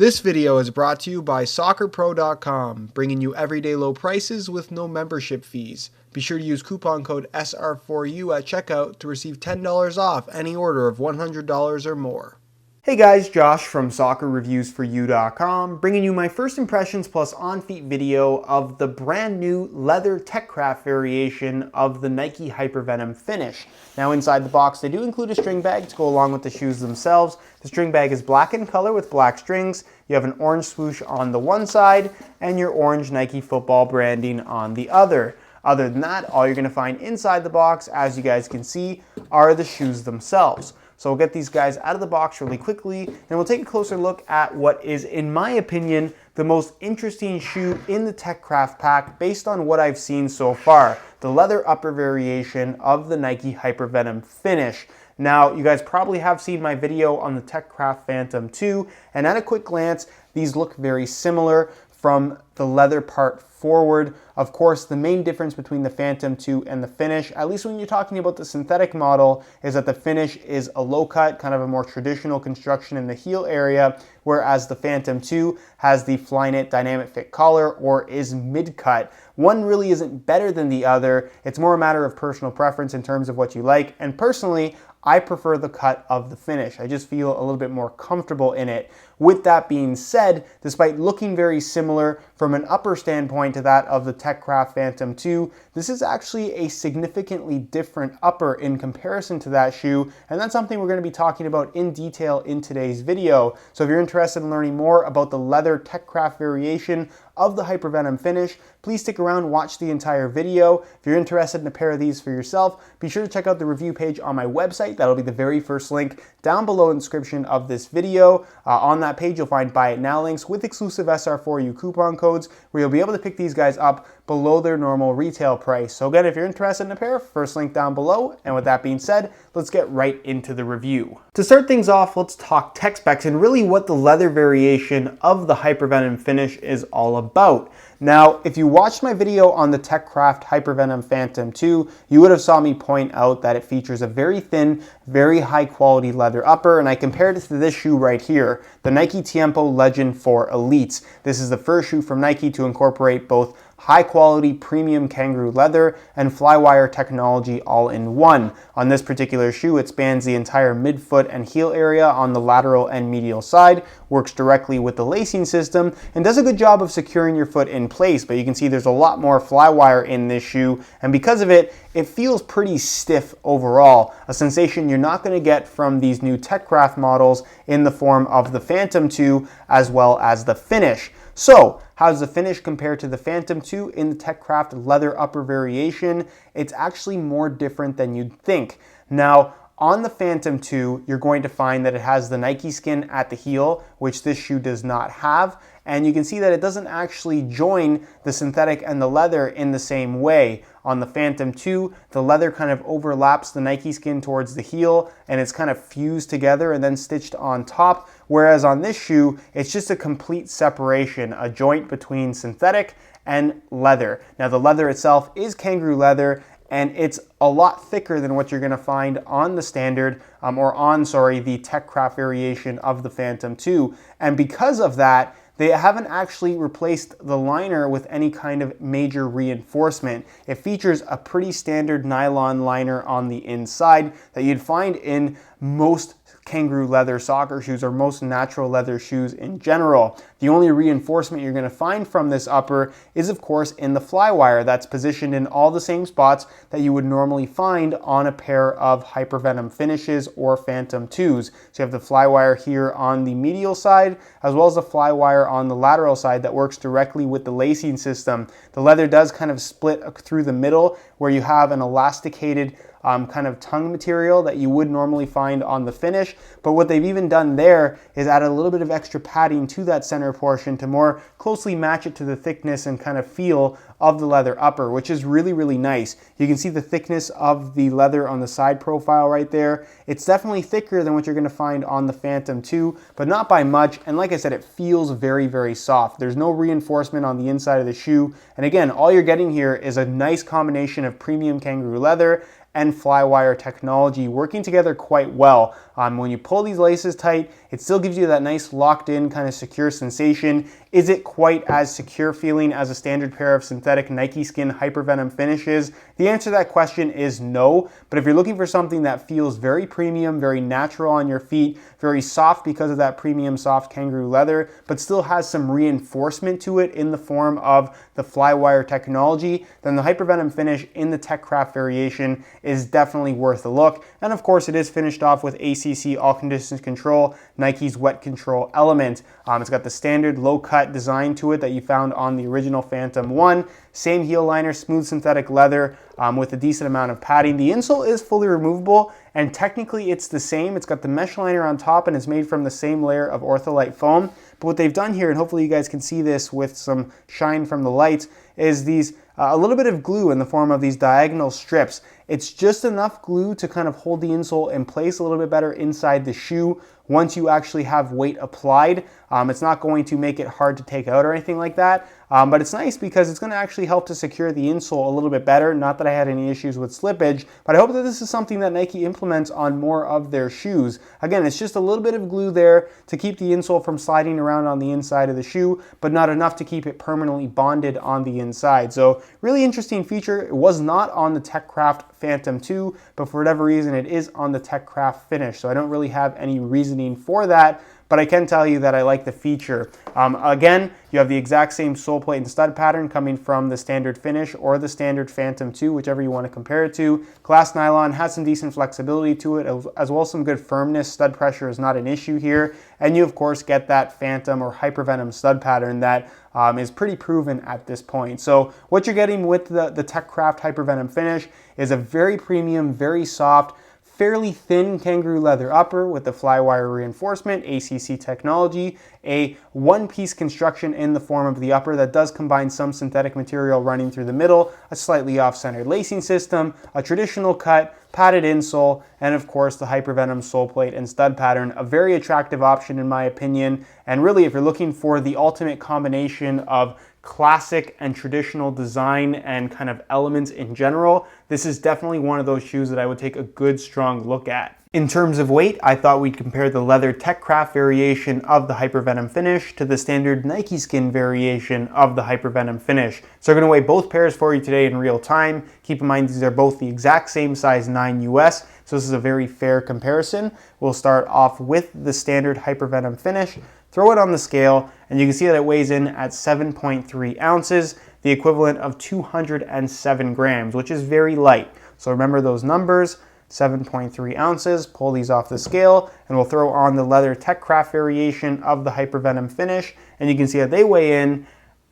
This video is brought to you by SoccerPro.com, bringing you everyday low prices with no membership fees. Be sure to use coupon code SR4U at checkout to receive $10 off any order of $100 or more. Hey guys, Josh from SoccerReviewsForYou.com, bringing you my first impressions plus on-feet video of the brand new leather TechCraft variation of the Nike Hypervenom Phinish. Now inside the box they do include a string bag to go along with the shoes themselves. The string bag is black in color with black strings. You have an orange swoosh on the one side and your orange Nike football branding on the other. Other than that, all you're going to find inside the box, as you guys can see, are the shoes themselves. So we'll get these guys out of the box really quickly, and we'll take a closer look at what is, in my opinion, the most interesting shoe in the TechCraft pack based on what I've seen so far, the leather upper variation of the Nike Hypervenom Phinish. Now, you guys probably have seen my video on the TechCraft Phantom 2, and at a quick glance, these look very similar from the leather part forward. Of course, the main difference between the Phantom 2 and the Phinish, at least when you're talking about the synthetic model, is that the Phinish is a low cut, kind of a more traditional construction in the heel area, whereas the Phantom 2 has the Flyknit dynamic fit collar or is mid-cut. One really isn't better than the other. It's more a matter of personal preference in terms of what you like, and personally, I prefer the cut of the Phinish. I just feel a little bit more comfortable in it. With that being said, despite looking very similar from an upper standpoint to that of the TechCraft Phantom 2, this is actually a significantly different upper in comparison to that shoe, and that's something we're going to be talking about in detail in today's video. So if you're interested in learning more about the leather TechCraft variation of the Hypervenom Phinish, please stick around, watch the entire video. If you're interested in a pair of these for yourself, be sure to check out the review page on my website. That'll be the very first link down below in the description of this video. On that page, you'll find Buy It Now links with exclusive SR4U coupon codes where you'll be able to pick these guys up below their normal retail price. So again, if you're interested in a pair, first link down below. And with that being said, let's get right into the review. To start things off, let's talk tech specs and really what the leather variation of the Hypervenom Phinish is all about. Now, if you watched my video on the TechCraft Hypervenom Phantom 2, you would have saw me point out that it features a very thin, very high quality leather upper, and I compared it to this shoe right here, the Nike Tiempo Legend 4 Elites. This is the first shoe from Nike to incorporate both high quality premium kangaroo leather and flywire technology all in one. On this particular shoe, it spans the entire midfoot and heel area on the lateral and medial side, works directly with the lacing system, and does a good job of securing your foot in place. But you can see there's a lot more flywire in this shoe, and because of it, it feels pretty stiff overall, a sensation you're not going to get from these new TechCraft models in the form of the Phantom 2 as well as the Phinish. So, how does the Phinish compare to the Phantom 2 in the TechCraft leather upper variation? It's actually more different than you'd think. Now, on the Phantom 2, you're going to find that it has the Nike skin at the heel, which this shoe does not have. And you can see that it doesn't actually join the synthetic and the leather in the same way. On the Phantom 2, the leather kind of overlaps the Nike skin towards the heel, and it's kind of fused together and then stitched on top. Whereas on this shoe, it's just a complete separation, a joint between synthetic and leather. Now the leather itself is kangaroo leather, and it's a lot thicker than what you're going to find on the standard, the TechCraft variation of the Phantom 2. And because of that, they haven't actually replaced the liner with any kind of major reinforcement. It features a pretty standard nylon liner on the inside that you'd find in most kangaroo leather soccer shoes or most natural leather shoes in general. The only reinforcement you're going to find from this upper is of course in the flywire that's positioned in all the same spots that you would normally find on a pair of Hypervenom Finishes or Phantom 2s. So you have the flywire here on the medial side as well as the flywire on the lateral side that works directly with the lacing system. The leather does kind of split through the middle where you have an elasticated kind of tongue material that you would normally find on the Phinish, but what they've even done there is add a little bit of extra padding to that center portion to more closely match it to the thickness and kind of feel of the leather upper, which is really, really nice. You can see the thickness of the leather on the side profile right there. It's definitely thicker than what you're going to find on the Phantom 2, but not by much, and like I said, it feels very, very soft. There's no reinforcement on the inside of the shoe, and again, all you're getting here is a nice combination of premium kangaroo leather and flywire technology working together quite well. When you pull these laces tight, it still gives you that nice locked in kind of secure sensation. Is it quite as secure feeling as a standard pair of synthetic Nike Skin Hypervenom finishes? The answer to that question is no, but if you're looking for something that feels very premium, very natural on your feet, very soft because of that premium soft kangaroo leather, but still has some reinforcement to it in the form of the Flywire technology, then the Hypervenom Finish in the TechCraft variation is definitely worth a look. And of course, it is finished off with ACC All Conditions Control, Nike's Wet Control element. It's got the standard low-cut design to it that you found on the original Phantom 1. Same heel liner, smooth synthetic leather with a decent amount of padding. The insole is fully removable, and technically it's the same. It's got the mesh liner on top, and it's made from the same layer of ortholite foam. But what they've done here, and hopefully you guys can see this with some shine from the lights, is these a little bit of glue in the form of these diagonal strips. It's just enough glue to kind of hold the insole in place a little bit better inside the shoe once you actually have weight applied. It's not going to make it hard to take out or anything like that, but it's nice because it's going to actually help to secure the insole a little bit better. Not that I had any issues with slippage, but I hope that this is something that Nike implements on more of their shoes. Again, it's just a little bit of glue there to keep the insole from sliding around on the inside of the shoe, but not enough to keep it permanently bonded on the inside. So really interesting feature. It was not on the TechCraft Phantom 2, but for whatever reason it is on the TechCraft Finish. So I don't really have any reasoning for that, but I can tell you that I like the feature. Again, you have the exact same sole plate and stud pattern coming from the standard Finish or the standard Phantom 2, whichever you want to compare it to. Glass nylon has some decent flexibility to it, as well as some good firmness. Stud pressure is not an issue here. And you, of course, get that Phantom or Hypervenom stud pattern that is pretty proven at this point. So what you're getting with the TechCraft Hypervenom Finish is a very premium, very soft, fairly thin kangaroo leather upper with the Flywire reinforcement, ACC technology, a one-piece construction in the form of the upper that does combine some synthetic material running through the middle, a slightly off-centered lacing system, a traditional cut, padded insole, and of course the Hypervenom sole plate and stud pattern. A very attractive option in my opinion, and really if you're looking for the ultimate combination of classic and traditional design and kind of elements in general, this is definitely one of those shoes that I would take a good strong look at. In terms of weight, I thought we'd compare the leather TechCraft variation of the Hypervenom Finish to the standard Nike Skin variation of the Hypervenom Finish. So we're going to weigh both pairs for you today in real time. Keep in mind these are both the exact same size 9 US, so this is a very fair comparison. We'll start off with the standard Hypervenom Finish, throw it on the scale, and you can see that it weighs in at 7.3 ounces, the equivalent of 207 grams, which is very light. So remember those numbers. 7.3 ounces, pull these off the scale, and we'll throw on the leather TechCraft variation of the Hypervenom Finish, and you can see that they weigh in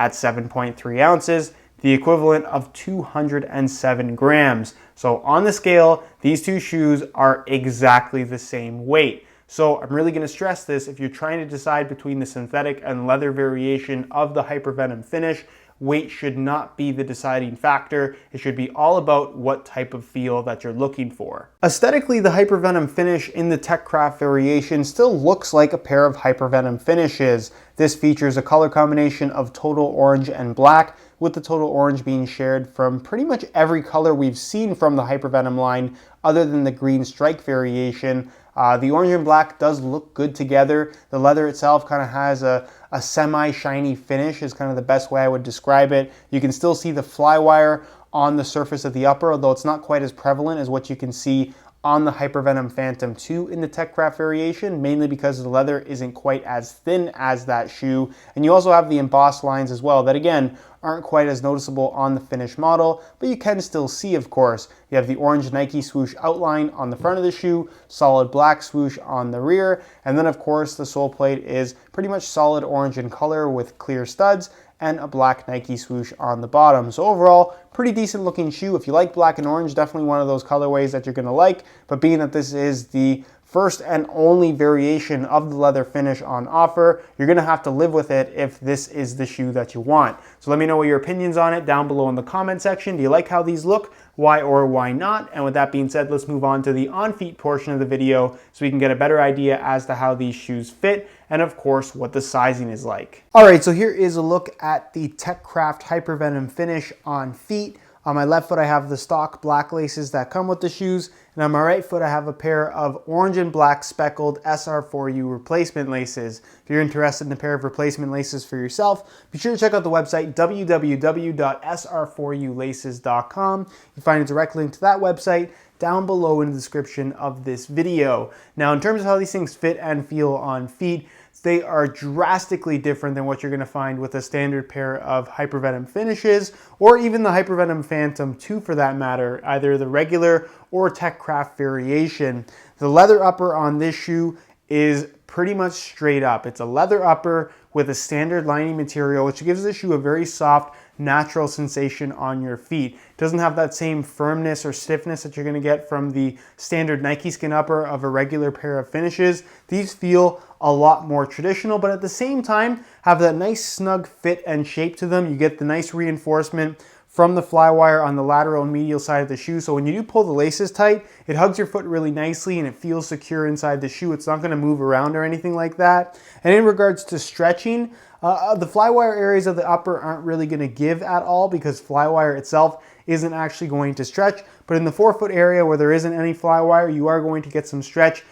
at 7.3 ounces, the equivalent of 207 grams. So on the scale, these two shoes are exactly the same weight. So I'm really going to stress this. If you're trying to decide between the synthetic and leather variation of the Hypervenom Finish, weight should not be the deciding factor. It should be all about what type of feel that you're looking for. Aesthetically, the Hypervenom Finish in the TechCraft variation still looks like a pair of Hypervenom finishes. This features a color combination of total orange and black, with the total orange being shared from pretty much every color we've seen from the Hypervenom line other than the green strike variation. The orange and black does look good together. The leather itself kind of has a semi-shiny finish is kind of the best way I would describe it. You can still see the Flywire on the surface of the upper, although it's not quite as prevalent as what you can see on the Hypervenom Phantom 2 in the TechCraft variation, mainly because the leather isn't quite as thin as that shoe. And you also have the embossed lines as well that again aren't quite as noticeable on the finished model, but you can still see, of course. You have the orange Nike swoosh outline on the front of the shoe, solid black swoosh on the rear, and then of course the sole plate is pretty much solid orange in color with clear studs and a black Nike swoosh on the bottom. So overall, pretty decent looking shoe. If you like black and orange, definitely one of those colorways that you're gonna like, but being that this is the first and only variation of the leather finish on offer, you're gonna have to live with it if this is the shoe that you want. So let me know what your opinions on it down below in the comment section. Do you like how these look? Why or why not? And with that being said, let's move on to the on-feet portion of the video so we can get a better idea as to how these shoes fit and of course what the sizing is like. All right, so here is a look at the TechCraft Hypervenom Finish on feet. On my left foot, I have the stock black laces that come with the shoes, and on my right foot, I have a pair of orange and black speckled SR4U replacement laces. If you're interested in a pair of replacement laces for yourself, be sure to check out the website www.sr4ulaces.com. You find a direct link to that website down below in the description of this video. Now, in terms of how these things fit and feel on feet, they are drastically different than what you're going to find with a standard pair of Hypervenom Finishes, or even the Hypervenom Phantom 2 for that matter, either the regular or TechCraft variation. The leather upper on this shoe is pretty much straight up. It's a leather upper with a standard lining material, which gives the shoe a very soft, natural sensation on your feet. It doesn't have that same firmness or stiffness that you're going to get from the standard Nike skin upper of a regular pair of finishes. These feel a lot more traditional, but at the same time have that nice snug fit and shape to them. You get the nice reinforcement from the flywire on the lateral and medial side of the shoe. So when you do pull the laces tight, it hugs your foot really nicely and it feels secure inside the shoe. It's not going to move around or anything like that. And in regards to stretching, the flywire areas of the upper aren't really going to give at all because flywire itself isn't actually going to stretch. But in the forefoot area where there isn't any flywire, you are going to get some stretch.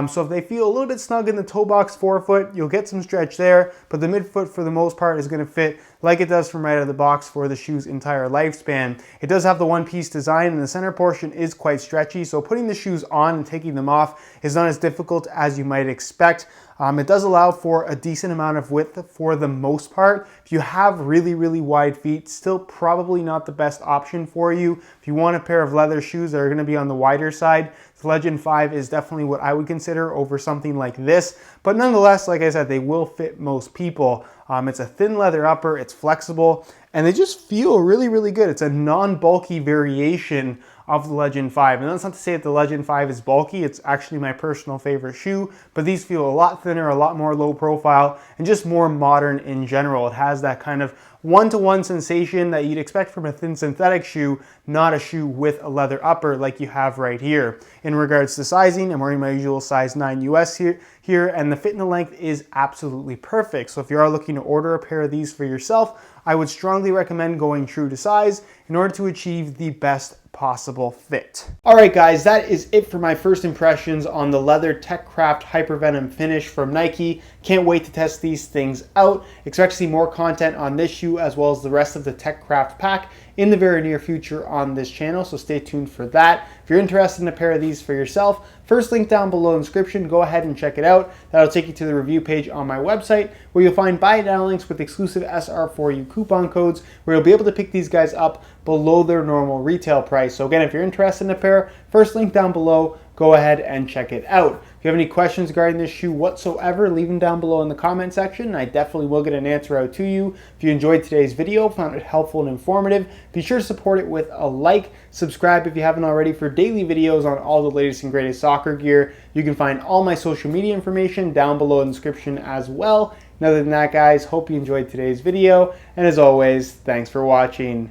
So if they feel a little bit snug in the toe box forefoot, you'll get some stretch there, but the midfoot for the most part is going to fit like it does from right out of the box for the shoe's entire lifespan. It does have the one-piece design and the center portion is quite stretchy, so putting the shoes on and taking them off is not as difficult as you might expect. It does allow for a decent amount of width for the most part. If you have really wide feet, still probably not the best option for you. If you want a pair of leather shoes that are going to be on the wider side, the Legend 5 is definitely what I would consider over something like this. But nonetheless, like I said, they will fit most people. It's a thin leather upper, it's flexible, and they just feel really good. It's a non-bulky variation of the Legend 5. And that's not to say that the Legend 5 is bulky. It's actually my personal favorite shoe, but these feel a lot thinner, a lot more low profile, and just more modern in general. It has that kind of one-to-one sensation that you'd expect from a thin synthetic shoe, not a shoe with a leather upper like you have right here. In regards to sizing, I'm wearing my usual size 9 US here, and the fit and the length is absolutely perfect. So if you are looking to order a pair of these for yourself, I would strongly recommend going true to size in order to achieve the best possible fit. All right, guys, that is it for my first impressions on the leather TechCraft Hypervenom Finish from Nike. Can't wait to test these things out. Expect to see more content on this shoe as well as the rest of the TechCraft pack in the very near future on this channel, so stay tuned for that. If you're interested in a pair of these for yourself, first link down below in the description, go ahead and check it out. That'll take you to the review page on my website where you'll find buy it now links with exclusive SR4U coupon codes where you'll be able to pick these guys up below their normal retail price. So again, if you're interested in a pair, first link down below, go ahead and check it out. If you have any questions regarding this shoe whatsoever, leave them down below in the comment section. I definitely will get an answer out to you. If you enjoyed today's video, found it helpful and informative, be sure to support it with a like. Subscribe if you haven't already for daily videos on all the latest and greatest soccer gear. You can find all my social media information down below in the description as well. And other than that, guys, hope you enjoyed today's video. And as always, thanks for watching.